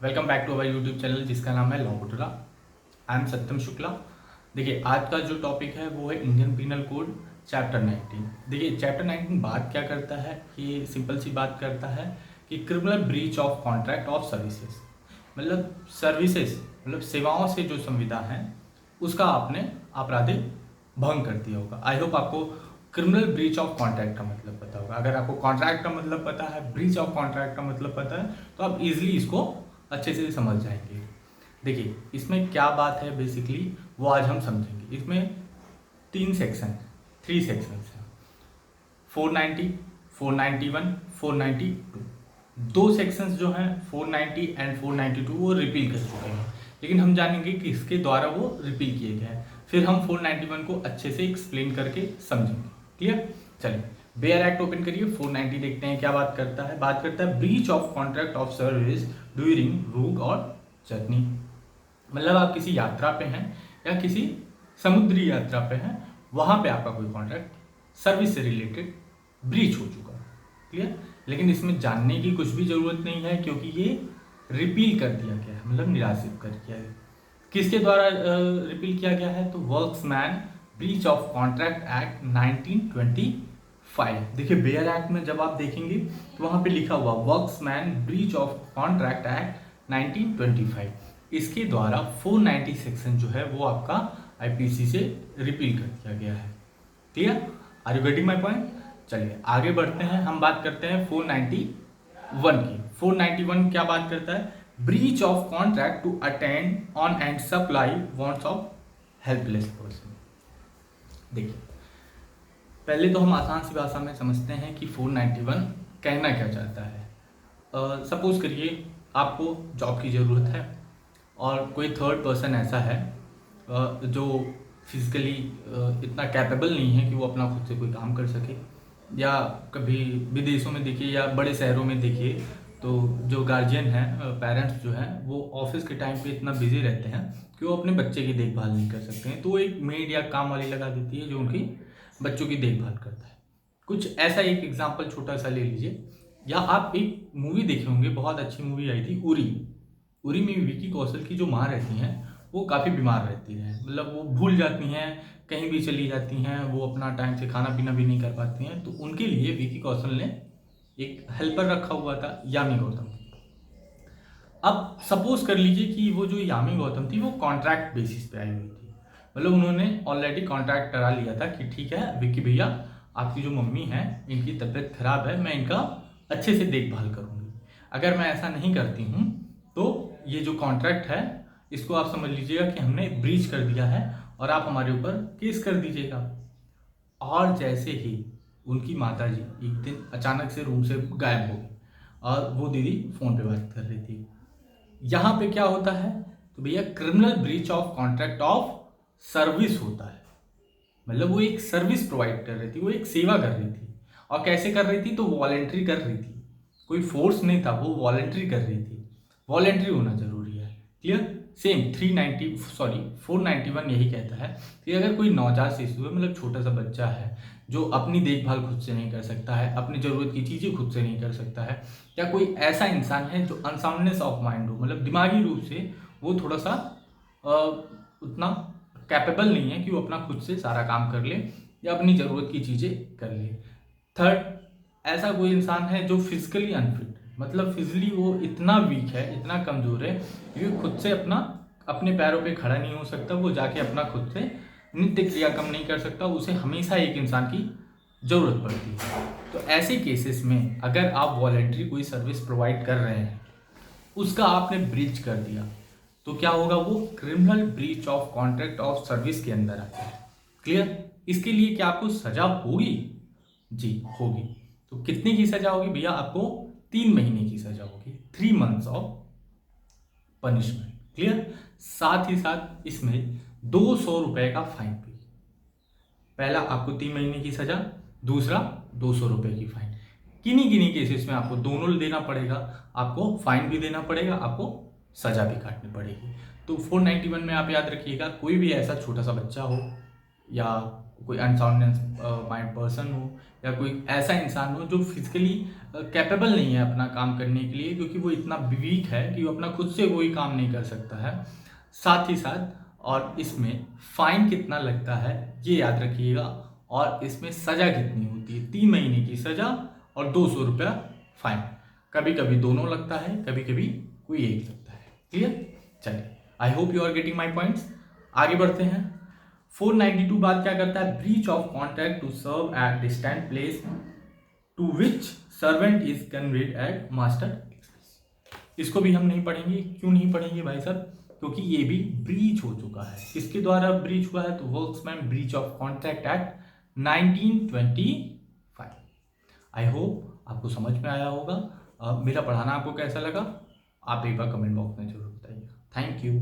Welcome back to our YouTube channel जिसका नाम है लॉ बुटरा। I am Satyam Shukla. देखिए आज का जो टॉपिक है वो है इंडियन पीनल कोड चैप्टर 19। देखिए चैप्टर 19 बात क्या करता है कि सिंपल सी बात करता है कि criminal breach of contract of services, मतलब सर्विसेज मतलब सेवाओं से जो संविदा है उसका आपने आपराधिक भंग कर दिया होगा। आई होप आपको क्रिमिनल ब्रीच ऑफ कॉन्ट्रैक्ट का मतलब पता होगा। अगर आपको कॉन्ट्रैक्ट का मतलब पता है, ब्रीच ऑफ कॉन्ट्रैक्ट का मतलब पता है, तो आप इजीली इसको अच्छे से समझ जाएंगे। देखिए इसमें क्या बात है बेसिकली वो आज हम समझेंगे। इसमें तीन सेक्शंस हैं, 490, 491, 492। दो सेक्शंस जो हैं 490 एंड 492 वो रिपील कर चुके हैं, लेकिन हम जानेंगे कि इसके द्वारा वो रिपील किए गए हैं। फिर हम 491 को अच्छे से एक्सप्लेन करके समझेंगे। क्लियर? चलिए बेयर एक्ट ओपन करिए, 490 देखते हैं क्या बात करता है। बात करता है breach of contract of service during route और जर्नी। मतलब आप किसी यात्रा पे हैं या किसी समुद्री यात्रा पे हैं, वहां पे आपका कोई कॉन्ट्रैक्ट सर्विस से रिलेटेड ब्रीच हो चुका। क्लियर? लेकिन इसमें जानने की कुछ भी जरूरत नहीं है क्योंकि ये रिपील कर दिया गया है, मतलब निराशित कर दिया है। किसके द्वारा रिपील किया गया है? तो workmen breach of contract act 1925। देखिए बेयर एक्ट में जब आप देखेंगे तो वहां पे लिखा हुआ workmen breach of contract act 1925। इसके द्वारा 490 सेक्शन जो है वो आपका आईपीसी से रिपील कर दिया गया है। Clear? Are you getting my point? चलिए आगे बढ़ते हैं, हम बात करते हैं 491 की। 491 क्या बात करता है? Breach of contract to attend on and supply wants of helpless person. देखिए पहले तो हम आसान सी भाषा में समझते हैं कि 491 कहना क्या चाहता है। सपोज करिए आपको जॉब की ज़रूरत है और कोई थर्ड पर्सन ऐसा है जो फिजिकली इतना कैपेबल नहीं है कि वो अपना खुद से कोई काम कर सके। या कभी विदेशों में देखिए या बड़े शहरों में देखिए तो जो गार्जियन हैं, पेरेंट्स जो हैं, वो ऑफिस के टाइम पे इतना बिजी रहते हैं कि वो अपने बच्चे की देखभाल नहीं कर सकते हैं, तो वो एक मेड या काम वाली लगा देती है जो उनकी बच्चों की देखभाल करता है। कुछ ऐसा एक एग्जाम्पल छोटा सा ले लीजिए। या आप एक मूवी देखे होंगे, बहुत अच्छी मूवी आई थी उरी। उरी में विकी कौशल की जो माँ रहती हैं वो काफ़ी बीमार रहती हैं, मतलब वो भूल जाती हैं, कहीं भी चली जाती हैं, वो अपना टाइम से खाना पीना भी नहीं कर पाती हैं। तो उनके लिए विकी कौशल ने एक हेल्पर रखा हुआ था, यामी गौतम। अब सपोज कर लीजिए कि वो जो यामी गौतम थी वो कॉन्ट्रैक्ट बेसिस पे आई हुई थी, मतलब उन्होंने ऑलरेडी कॉन्ट्रैक्ट करा लिया था कि ठीक है विकी भैया, आपकी जो मम्मी है इनकी तबीयत खराब है, मैं इनका अच्छे से देखभाल करूँगी। अगर मैं ऐसा नहीं करती हूँ तो ये जो कॉन्ट्रैक्ट है इसको आप समझ लीजिएगा कि हमने ब्रीच कर दिया है और आप हमारे ऊपर केस कर दीजिएगा। और जैसे ही उनकी माताजी एक दिन अचानक से रूम से गायब हो गई और वो दीदी फोन पे बात कर रही थी, यहाँ पे क्या होता है? तो भैया criminal breach of contract of service होता है। मतलब वो एक सर्विस प्रोवाइड कर रही थी, वो एक सेवा कर रही थी। और कैसे कर रही थी? तो वॉलेंट्री कर रही थी, कोई फोर्स नहीं था, वो वॉलेंट्री कर रही थी। वॉलेंट्री होना जरूरी है। क्लियर? सेम 491 यही कहता है कि अगर कोई नवजात शिशु है, मतलब छोटा सा बच्चा है जो अपनी देखभाल खुद से नहीं कर सकता है, अपनी ज़रूरत की चीज़ें खुद से नहीं कर सकता है, या कोई ऐसा इंसान है जो अनसाउंडनेस ऑफ माइंड हो, मतलब दिमागी रूप से वो थोड़ा सा उतना कैपेबल नहीं है कि वो अपना खुद से सारा काम कर ले या अपनी ज़रूरत की चीज़ें कर ले। थर्ड, ऐसा कोई इंसान है जो फिजिकली अनफिट, मतलब फिजिकली वो इतना वीक है, इतना कमज़ोर है कि खुद से अपने पैरों पे खड़ा नहीं हो सकता, वो जाके अपना खुद से नित्य क्रियाक्रम नहीं कर सकता, उसे हमेशा एक इंसान की ज़रूरत पड़ती है। तो ऐसे केसेस में अगर आप वॉलेंट्री कोई सर्विस प्रोवाइड कर रहे हैं, उसका आपने ब्रीच कर दिया, तो क्या होगा? वो criminal breach of contract of service के अंदर आता है। क्लियर? इसके लिए क्या आपको सजा होगी? जी होगी। तो कितने की सजा होगी भैया? आपको 3 महीने की सजा होगी, 3 months ऑफ पनिशमेंट। क्लियर? साथ ही साथ इसमें 200 रुपए का फाइन भी। पहला आपको 3 महीने की सजा, दूसरा 200 रुपए की फाइन। किन्हीं किन्हीं केसेस में आपको दोनों देना पड़ेगा, आपको फाइन भी देना पड़ेगा, आपको सजा भी काटनी पड़ेगी। तो 491 में आप याद रखिएगा, कोई भी ऐसा छोटा सा बच्चा हो या कोई अनसाउंडनेस माइंड पर्सन हो या कोई ऐसा इंसान हो जो फिजिकली कैपेबल नहीं है अपना काम करने के लिए, क्योंकि वो इतना वीक है कि वो अपना खुद से कोई काम नहीं कर सकता है। साथ ही साथ और इसमें फाइन कितना लगता है ये याद रखिएगा, और इसमें सज़ा कितनी होती है, 3 महीने की सज़ा और 200 रुपया फाइन। कभी कभी दोनों लगता है, कभी कभी कोई एक लगता है। क्लियर? चलिए, I hope you are getting my points. आगे बढ़ते हैं। 492 बाद क्या करता है, breach of contract to serve at distant place to which servant is conveyed at master. इसको भी हम नहीं पढ़ेंगे। क्यों नहीं पढ़ेंगे भाई साहब? क्योंकि ये भी ब्रीच हो चुका है। किसके द्वारा ब्रीच हुआ है? तो workmen breach of contract act 1925। I hope आपको समझ में आया होगा। मेरा पढ़ाना आपको कैसा लगा आप एक बार कमेंट बॉक्स में जरूर बताइएगा। Thank you.